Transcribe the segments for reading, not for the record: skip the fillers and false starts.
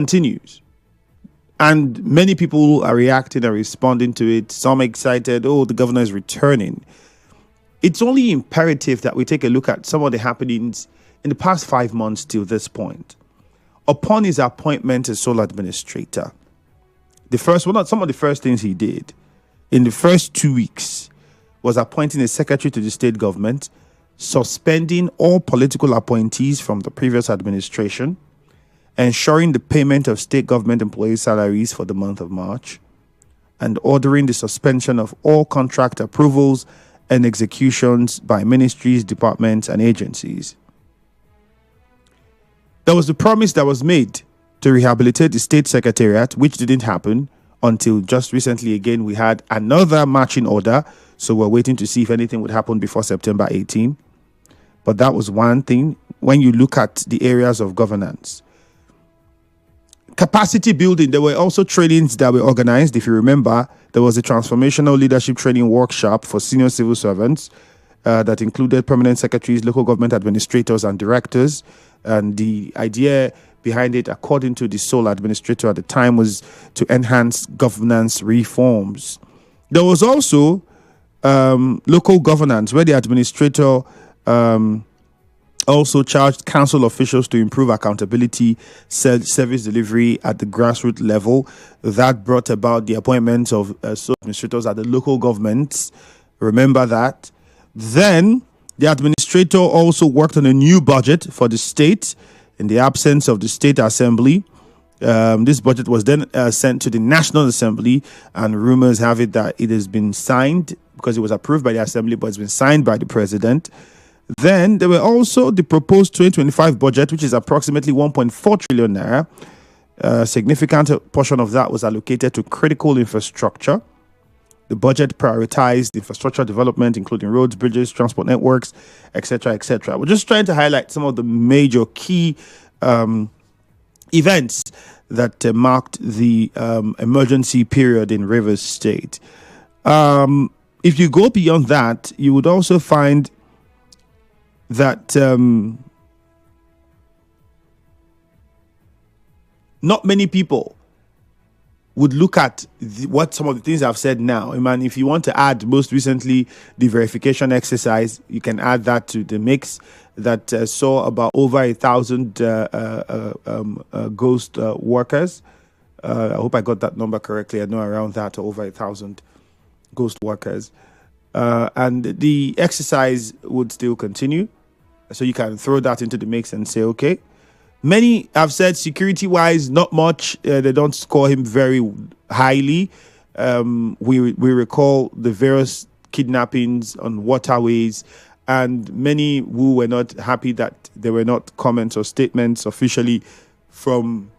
continues. And many people are reacting and responding to it. Some excited, oh, the governor is returning. It's only imperative that we take a look at some of the happenings in the past 5 months till this point. Upon his appointment as sole administrator, some of the first things he did in the first 2 weeks was appointing a secretary to the state government, suspending all political appointees from the previous administration, ensuring the payment of state government employees' salaries for the month of March, and ordering the suspension of all contract approvals and executions by ministries, departments, and agencies. There was a promise that was made to rehabilitate the state secretariat, which didn't happen until just recently. Again, we had another marching order, so we're waiting to see if anything would happen before September 18. But that was one thing. When you look at the areas of governance, capacity building, there were also trainings that were organized. If you remember, there was a transformational leadership training workshop for senior civil servants that included permanent secretaries, local government administrators, and directors. And the idea behind it, according to the sole administrator at the time, was to enhance governance reforms. There was also local governance, where the administrator also charged council officials to improve accountability, service delivery at the grassroots level. That brought about the appointment of sole administrators at the local governments. Remember that. Then the administrator also worked on a new budget for the state in the absence of the state assembly. This budget was then sent to the National Assembly, and rumors have it that it has been signed because it was approved by the assembly, but it's been signed by the president. Then there were also the proposed 2025 budget, which is approximately 1.4 trillion naira. A significant portion of that was allocated to critical infrastructure. The budget prioritized infrastructure development, including roads, bridges, transport networks, etc., etc. We're just trying to highlight some of the major key events that marked the emergency period in Rivers State. If you go beyond that, you would also find that not many people would look at what some of the things I've said now. I mean, if you want to add most recently the verification exercise, you can add that to the mix that saw about over 1,000 ghost workers. I hope I got that number correctly. I know around that, over 1,000 ghost workers. And the exercise would still continue. So you can throw that into the mix and say, okay. Many have said security-wise, not much. They don't score him very highly. We recall the various kidnappings on waterways, and many who were not happy that there were not comments or statements officially from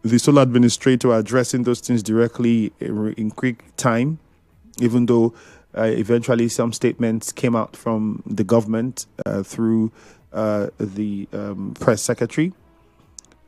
the sole administrator addressing those things directly in quick time, even though eventually some statements came out from the government through the press secretary.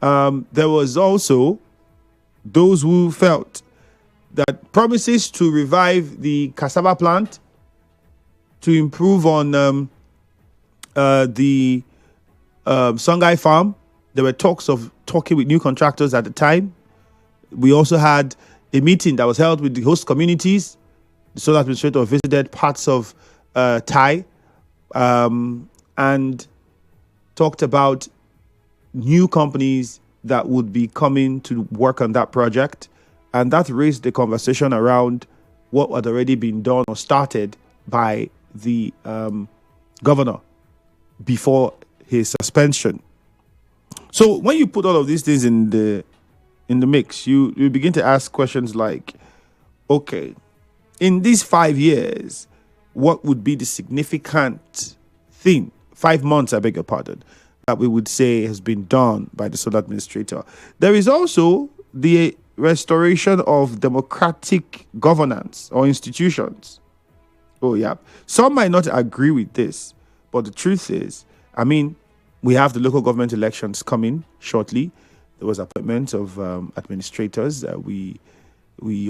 There was also those who felt that promises to revive the cassava plant, to improve on the Songhai farm. There were talks of talking with new contractors at the time. We also had a meeting that was held with the host communities. The sole administrator visited parts of Thai and talked about new companies that would be coming to work on that project. And that raised the conversation around what had already been done or started by the governor before his suspension. So when you put all of these things in the mix, you begin to ask questions like, okay, in these 5 years, what would be the significant thing, 5 months, I beg your pardon, that we would say has been done by the sole administrator? There is also the restoration of democratic governance or institutions. Oh, yeah. Some might not agree with this, but the truth is, I mean, we have the local government elections coming shortly. There was appointments of administrators. We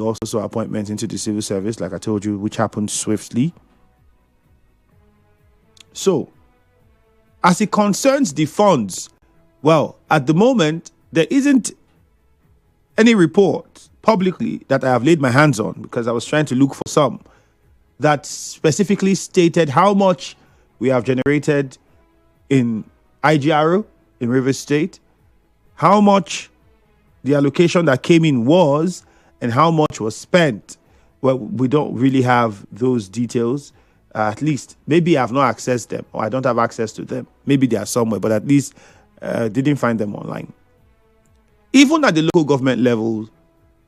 also saw appointments into the civil service, like I told you, which happened swiftly. So, as it concerns the funds, well, at the moment, there isn't any report publicly that I have laid my hands on, because I was trying to look for some, that specifically stated how much we have generated in IGRO in Rivers State, how much the allocation that came in was, and how much was spent. Well, we don't really have those details. At least, maybe I've not accessed them, or I don't have access to them. Maybe they are somewhere, but at least didn't find them online. Even at the local government level,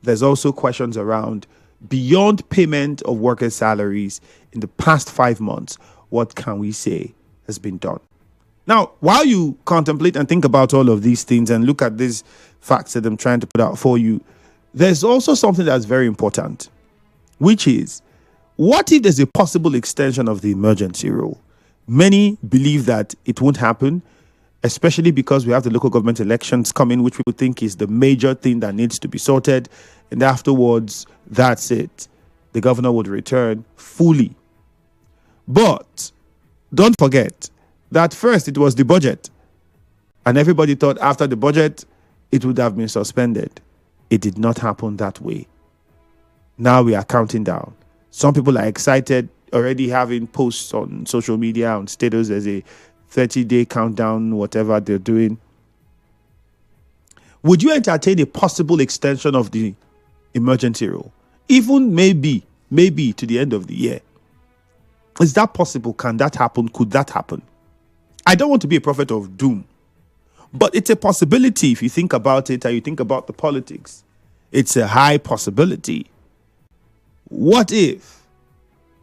there's also questions around beyond payment of workers' salaries in the past 5 months. What can we say has been done? Now, while you contemplate and think about all of these things and look at these facts that I'm trying to put out for you, there's also something that's very important, which is, what if there's a possible extension of the emergency rule? Many believe that it won't happen, especially because we have the local government elections coming, which we think is the major thing that needs to be sorted. And afterwards, that's it. The governor would return fully. But don't forget that first it was the budget. And everybody thought after the budget, it would have been suspended. It did not happen that way. Now we are counting down. Some people are excited, already having posts on social media, on status, as a 30-day countdown, whatever they're doing. Would you entertain a possible extension of the emergency rule? Even maybe to the end of the year. Is that possible? Can that happen? Could that happen? I don't want to be a prophet of doom, but it's a possibility if you think about it and you think about the politics. It's a high possibility. What if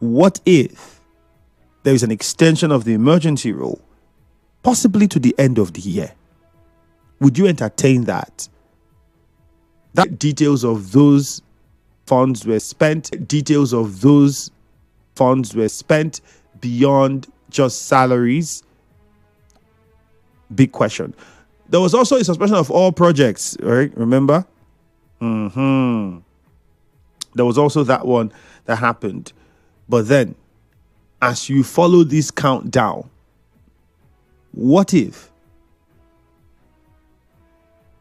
there is an extension of the emergency rule, possibly to the end of the year? Would you entertain that? That details of those funds were spent beyond just salaries? Big question. There was also a suspension of all projects, right? Remember? There was also that one that happened. But then, as you follow this countdown, what if?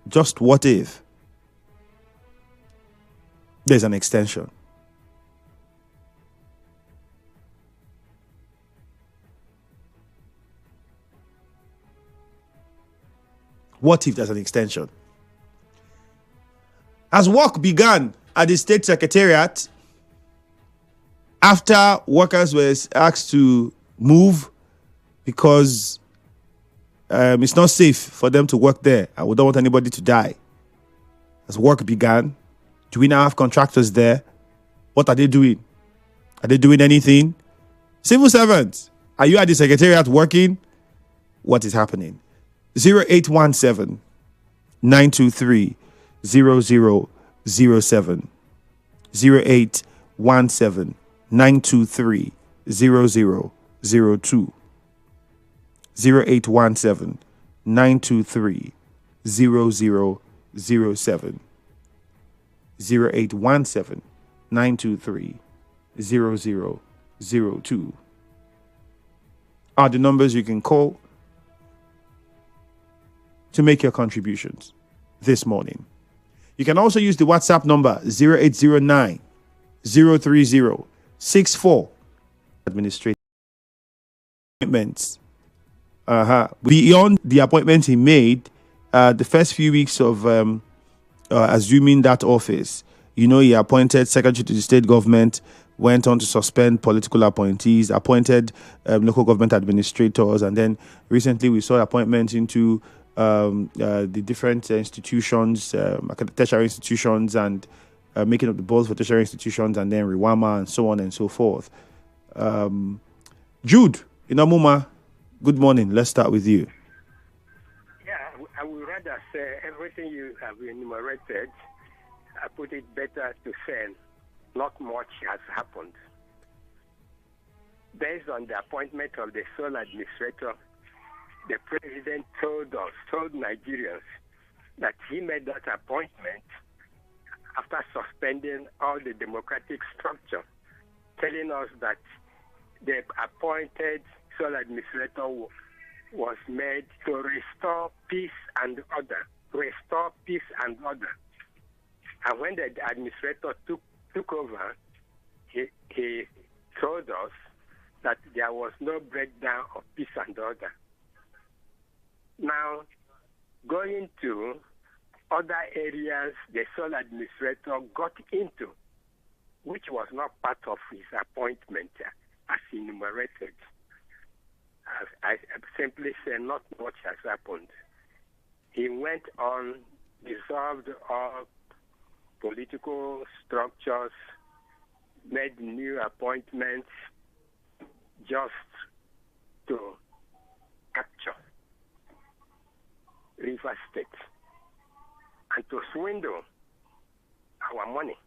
Just what if there's an extension? What if there's an extension? As work began at the state secretariat, after workers were asked to move because it's not safe for them to work there, and we don't want anybody to die. As work began, do we now have contractors there? What are they doing? Are they doing anything? Civil servants, are you at the secretariat working? What is happening? 0817 923 0007. 0817 923 0002. 0817 923 0007. 0817 923 0002 are the numbers you can call to make your contributions this morning. You can also use the WhatsApp number 0809 030 64. Administrative appointments. Beyond the appointments he made, the first few weeks of assuming that office, he appointed secretary to the state government, went on to suspend political appointees, appointed local government administrators, and then recently we saw appointments into the different institutions, tertiary institutions, and making up the boards for tertiary institutions, and then Riwama, and so on and so forth. Jude Inamuma, good morning. Let's start with you. Yeah, I would rather say everything you have enumerated. I put it better to say not much has happened. Based on the appointment of the sole administrator, the president told Nigerians that he made that appointment after suspending all the democratic structure, telling us that the appointed sole administrator was made to restore peace and order. Restore peace and order. And when the administrator took over, he told us that there was no breakdown of peace and order. Now, going to other areas the sole administrator got into, which was not part of his appointment as enumerated. I simply say not much has happened. He went on, dissolved all political structures, made new appointments just to capture River State and to swindle our money.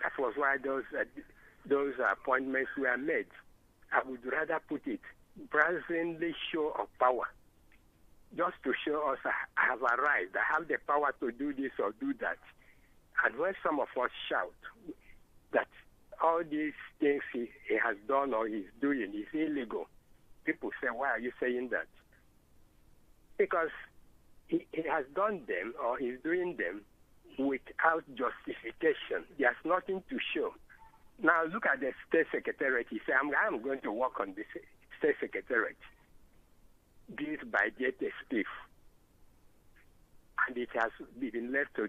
That was why those appointments were made. I would rather put it brazenly show of power, just to show us I have arrived, I have the power to do this or do that. And when some of us shout that all these things he has done or he's doing is illegal, people say, why are you saying that? Because he has done them or he's doing them without justification. There's nothing to show. Now look at the state secretariat. He said, I'm going to work on this state secretariat. This budget is stiff. And it has been left to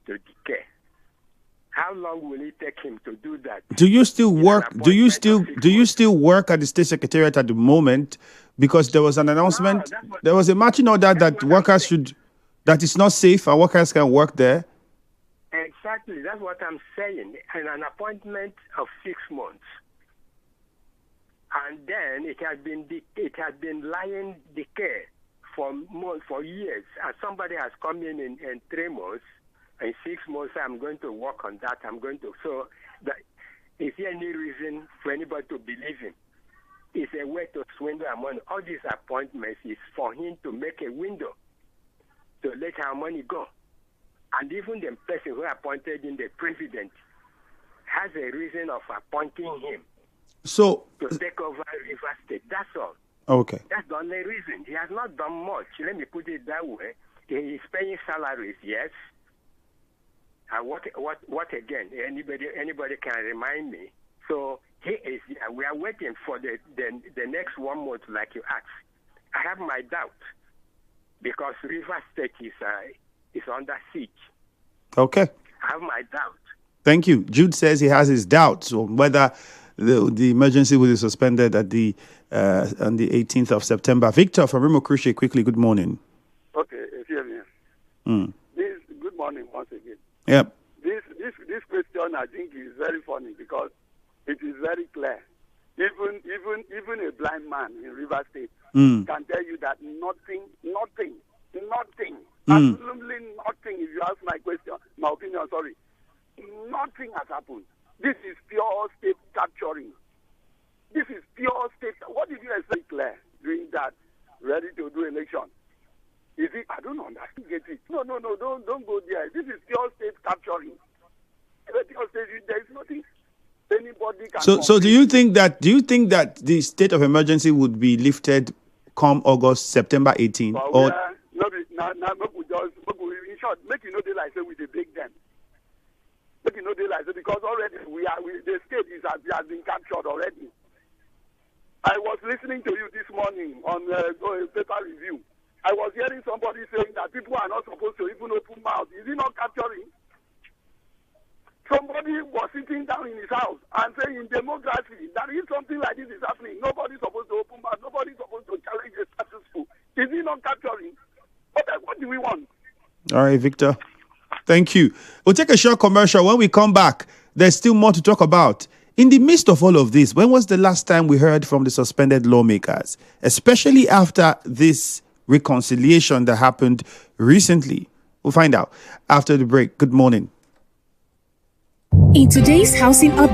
decay. How long will it take him to do that? Do you still work? Do you still work at the state secretariat at the moment? Because there was an announcement. There was a marching order that workers should. That it's not safe and workers can work there. Exactly, that's what I'm saying. And an appointment of 6 months, and then it has been lying decay for years. And somebody has come in 3 months. In 6 months, I'm going to work on that. So, is there any reason for anybody to believe him? It's a way to swindle our money. All these appointments is for him to make a window to let our money go. And even the person who appointed him, the president, has a reason of appointing him to take over River State. That's all. Okay. That's the only reason. He has not done much. Let me put it that way. He is paying salaries, yes. What again? Anybody can remind me. So he is. We are waiting for the next 1 month, like you asked. I have my doubt because River State is under siege. Okay. I have my doubt. Thank you. Jude says he has his doubts on whether the emergency will be suspended at on the 18th of September. Victor from Remo Cruciate, quickly. Good morning. Okay, Ifiemi. Good morning once again. Yep. This question I think is very funny because it is very clear. Even a blind man in River State can tell you that nothing, absolutely nothing. If you ask my opinion, sorry, nothing has happened. This is pure state capturing. This is pure state. What did you say, Claire, doing that, ready to do election? Is it? I don't understand. Get it? No, don't go there. This is pure state capturing. There is nothing anybody can. So do you think that the state of emergency would be lifted come September 18th? Well, in short, make you know they like say we break them. Make you know they like say because already the state has been captured already. I was listening to you this morning on paper review. I was hearing somebody saying that people are not supposed to even open mouth. Is he not capturing? Somebody was sitting down in his house and saying in democracy that if something like this is happening, nobody's supposed to open mouth, nobody's supposed to challenge the status quo. Is he not capturing? What do we want? All right, Victor. Thank you. We'll take a short commercial. When we come back, there's still more to talk about. In the midst of all of this, when was the last time we heard from the suspended lawmakers, especially after this reconciliation that happened recently? We'll find out after the break. Good morning. In today's housing update.